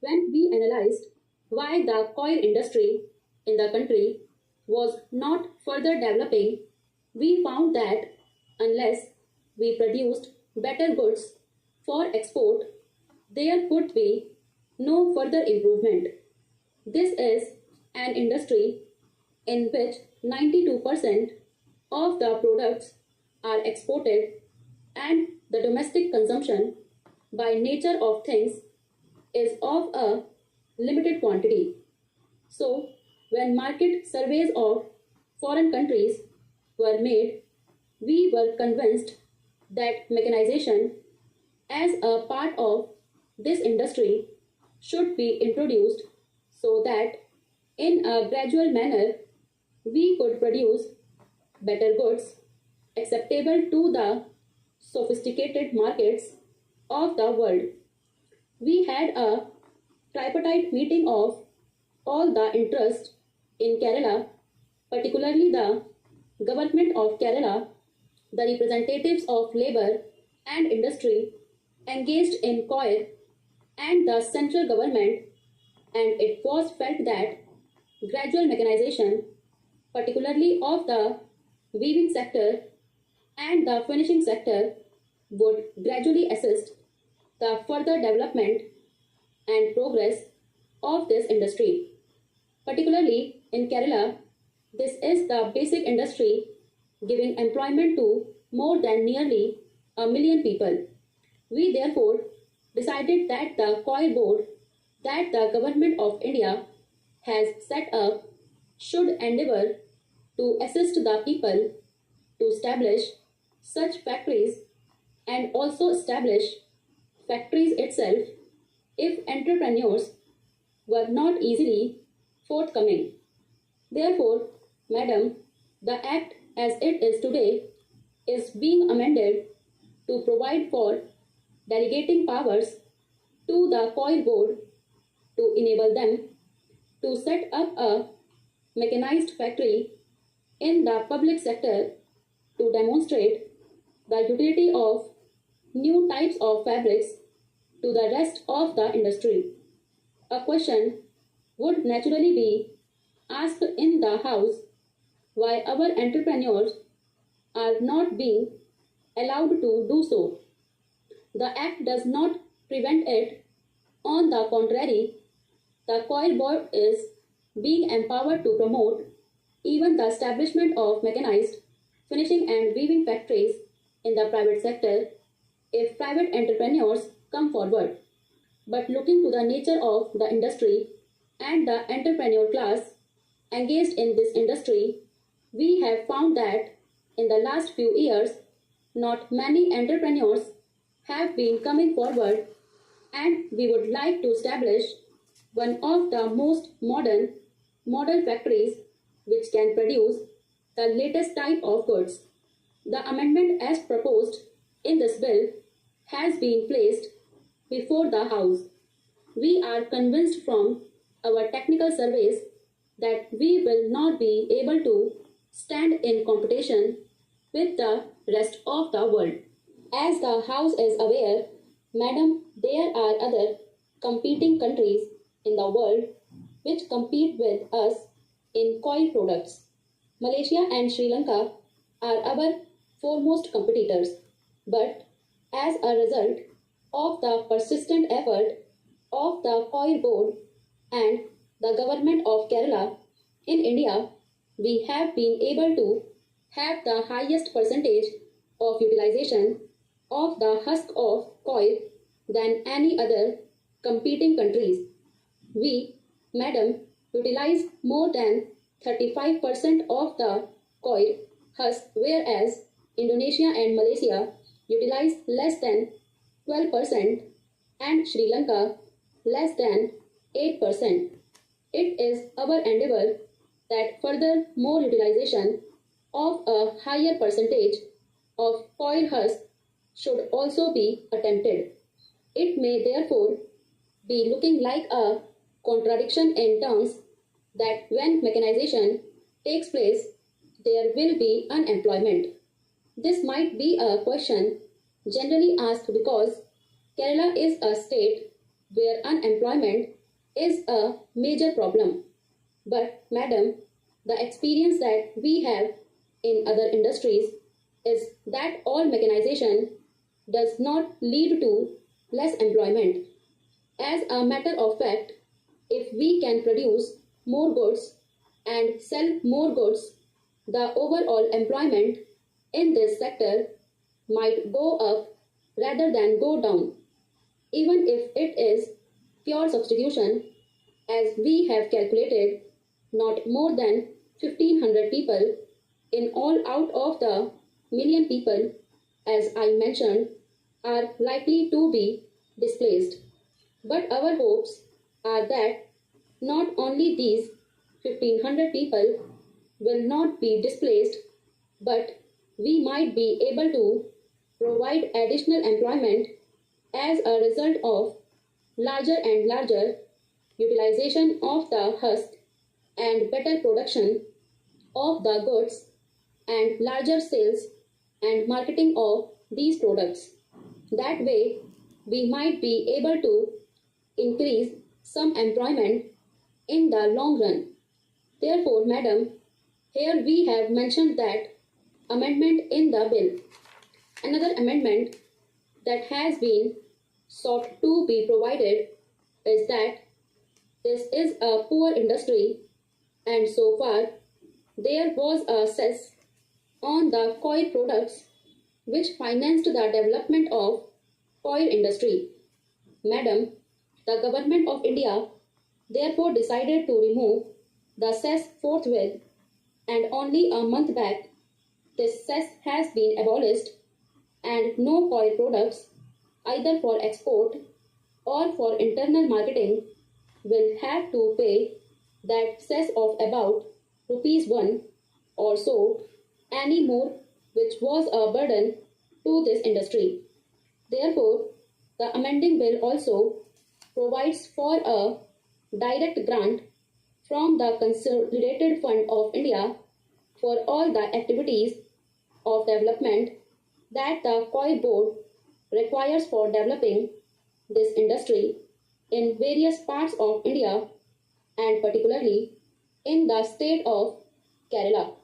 When we analyzed why the coir industry in the country was not further developing, we found that unless we produced better goods for export, there could be no further improvement. This is an industry in which 92% of the products are exported, and the domestic consumption by nature of things is of a limited quantity. So, when market surveys of foreign countries were made, we were convinced that mechanization as a part of this industry should be introduced so that in a gradual manner we could produce better goods acceptable to the sophisticated markets of the world. We had a tripartite meeting of all the interest in Kerala, particularly the government of Kerala, the representatives of labor and industry engaged in coir, and the central government, and it was felt that gradual mechanization, particularly of the weaving sector and the finishing sector, would gradually assist the further development and progress of this industry. Particularly in Kerala, this is the basic industry giving employment to more than nearly a million people. We therefore decided that the coir board that the government of India has set up should endeavor to assist the people to establish such factories and also establish factories itself if entrepreneurs were not easily forthcoming. Therefore, Madam, the Act as it is today is being amended to provide for delegating powers to the coir board to enable them to set up a mechanized factory in the public sector to demonstrate the utility of new types of fabrics to the rest of the industry. A question would naturally be asked in the House why our entrepreneurs are not being allowed to do so. The Act does not prevent it. On the contrary, the coir board is being empowered to promote even the establishment of mechanized finishing and weaving factories in the private sector if private entrepreneurs come forward. But looking to the nature of the industry and the entrepreneur class engaged in this industry, we have found that in the last few years, not many entrepreneurs have been coming forward, and we would like to establish one of the most modern model factories which can produce the latest type of goods. The amendment as proposed in this bill has been placed before the House. We are convinced from our technical surveys that we will not be able to stand in competition with the rest of the world. As the House is aware, Madam, there are other competing countries in the world which compete with us in coir products. Malaysia and Sri Lanka are our foremost competitors, but as a result of the persistent effort of the coir board and the government of Kerala in India, we have been able to have the highest percentage of utilization of the husk of coir than any other competing countries. We, Madam, utilize more than 35% of the coir husk, whereas Indonesia and Malaysia utilize less than 12% and Sri Lanka less than 8%. It is our endeavor that further more utilization of a higher percentage of coir husk should also be attempted. It may therefore be looking like a contradiction in terms that when mechanization takes place, there will be unemployment. This might be a question generally asked because Kerala is a state where unemployment is a major problem. But, madam, the experience that we have in other industries is that all mechanization does not lead to less employment. As a matter of fact, if we can produce more goods and sell more goods, the overall employment in this sector might go up rather than go down, even if it is pure substitution, as we have calculated, not more than 1500 people in all out of the million people, as I mentioned, are likely to be displaced. But our hopes are that not only these 1500 people will not be displaced, but we might be able to provide additional employment as a result of larger and larger utilization of the husk and better production of the goods and larger sales and marketing of these products. That way, we might be able to increase some employment in the long run. Therefore, madam, here we have mentioned that amendment in the bill. Another amendment that has been sought to be provided is that this is a poor industry and so far there was a cess on the coir products which financed the development of coir industry. Madam, the government of India therefore decided to remove the cess forthwith, and only a month back this cess has been abolished and no coir products either for export or for internal marketing will have to pay that cess of about rupees 1 or so any more, which was a burden to this industry. Therefore, the amending bill also provides for a direct grant from the Consolidated Fund of India for all the activities of development that the coir board requires for developing this industry in various parts of India and particularly in the state of Kerala.